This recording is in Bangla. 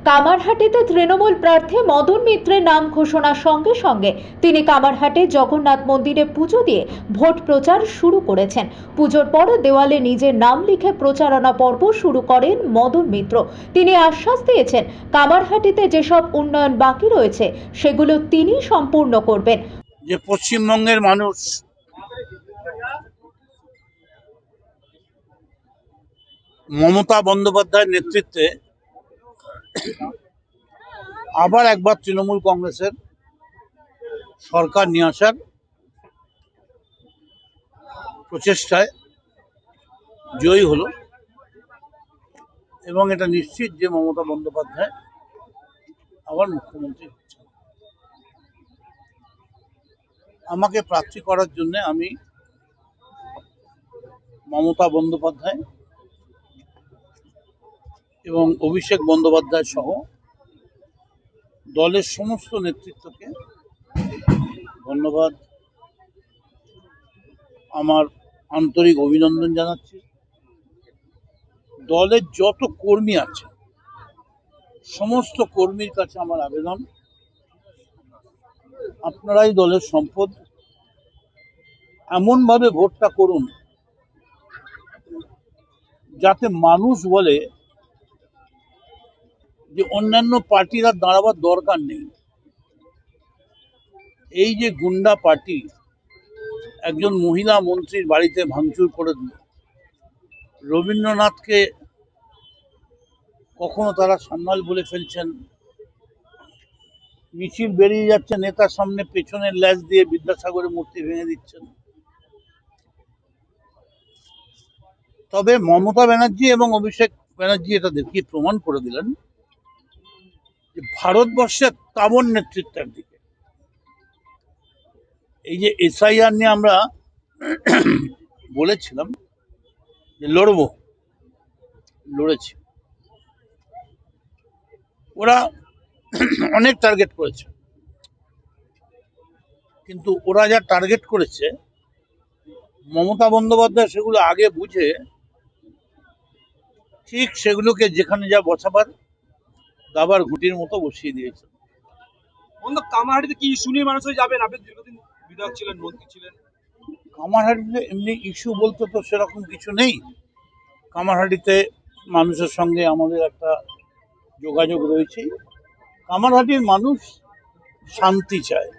কামারহাটিতে তৃণমূল প্রার্থী মদন মিত্রের নাম ঘোষণার সঙ্গে সঙ্গে তিনি কামারহাটে জগন্নাথ মন্দিরে পুজো দিয়ে ভোট প্রচার শুরু করেছেন। পুজোর পর দেওয়ালে নিজের নাম লিখে প্রচারণা পর্ব শুরু করেন মদন মিত্র। তিনি আশ্বাস দিয়েছেন, কামারহাটিতে যেসব উন্নয়ন বাকি রয়েছে সেগুলো তিনি সম্পূর্ণ করবেন। যে পশ্চিমবঙ্গের মানুষ মমতা বন্দ্যোপাধ্যায়ের নেতৃত্বে আবার একবার তৃণমূল কংগ্রেসের সরকার নিয়ে আসার প্রচেষ্টায় জয়ী হলো এবং এটা নিশ্চিত যে মমতা বন্দ্যোপাধ্যায় আবার মুখ্যমন্ত্রী হচ্ছেন। আমাকে প্রার্থী করার জন্য আমি মমতা বন্দ্যোপাধ্যায় এবং অভিষেক বন্দ্যোপাধ্যায় সহ দলের সমস্ত নেতৃত্বকে ধন্যবাদ, আমার আন্তরিক অভিনন্দন জানাচ্ছি। দলের যত কর্মী আছে সমস্ত কর্মীর কাছে আমার আবেদন, আপনারাই দলের সম্পদ, এমনভাবে ভোটটা করুন যাতে মানুষ বলে যে অন্যান্য পার্টিরা দাঁড়াবার দরকার নেই। এই যে গুন্ডা পার্টি একজন মহিলা মন্ত্রীর বাড়িতে ভাঙচুর করে দিল, রবীন্দ্রনাথকে কখনো তারা সান্যাল বলে ফেলছেন, মিছিল বেরিয়ে যাচ্ছে, নেতার সামনে পেছনের ল্যাজ দিয়ে বিদ্যাসাগরের মূর্তি ভেঙে দিচ্ছেন। তবে মমতা ব্যানার্জি এবং অভিষেক ব্যানার্জি এটা দেখিয়ে প্রমাণ করে দিলেন যে ভারতবর্ষের তাবর নেতৃত্বের দিকে এই যে এসআইআর নিয়ে আমরা বলেছিলাম যে লড়েছি, ওরা অনেক টার্গেট করেছে, কিন্তু ওরা যা টার্গেট করেছে মমতা বন্দ্যোপাধ্যায় সেগুলো আগে বুঝে ঠিক সেগুলোকে যেখানে যা বসাবার দাবার ঘুটির মতো বসিয়ে দিয়েছে। কামারহাটিতে কি ইস্যু নিয়ে মানুষ যাবেন? আপনি দীর্ঘদিন বিধায়ক ছিলেন, মন্ত্রী ছিলেন। কামারহাটিতে এমনি ইস্যু বলতে তো সেরকম কিছু নেই। কামারহাটিতে মানুষের সঙ্গে আমাদের একটা যোগাযোগ রয়েছে। কামারহাটির মানুষ শান্তি চায়।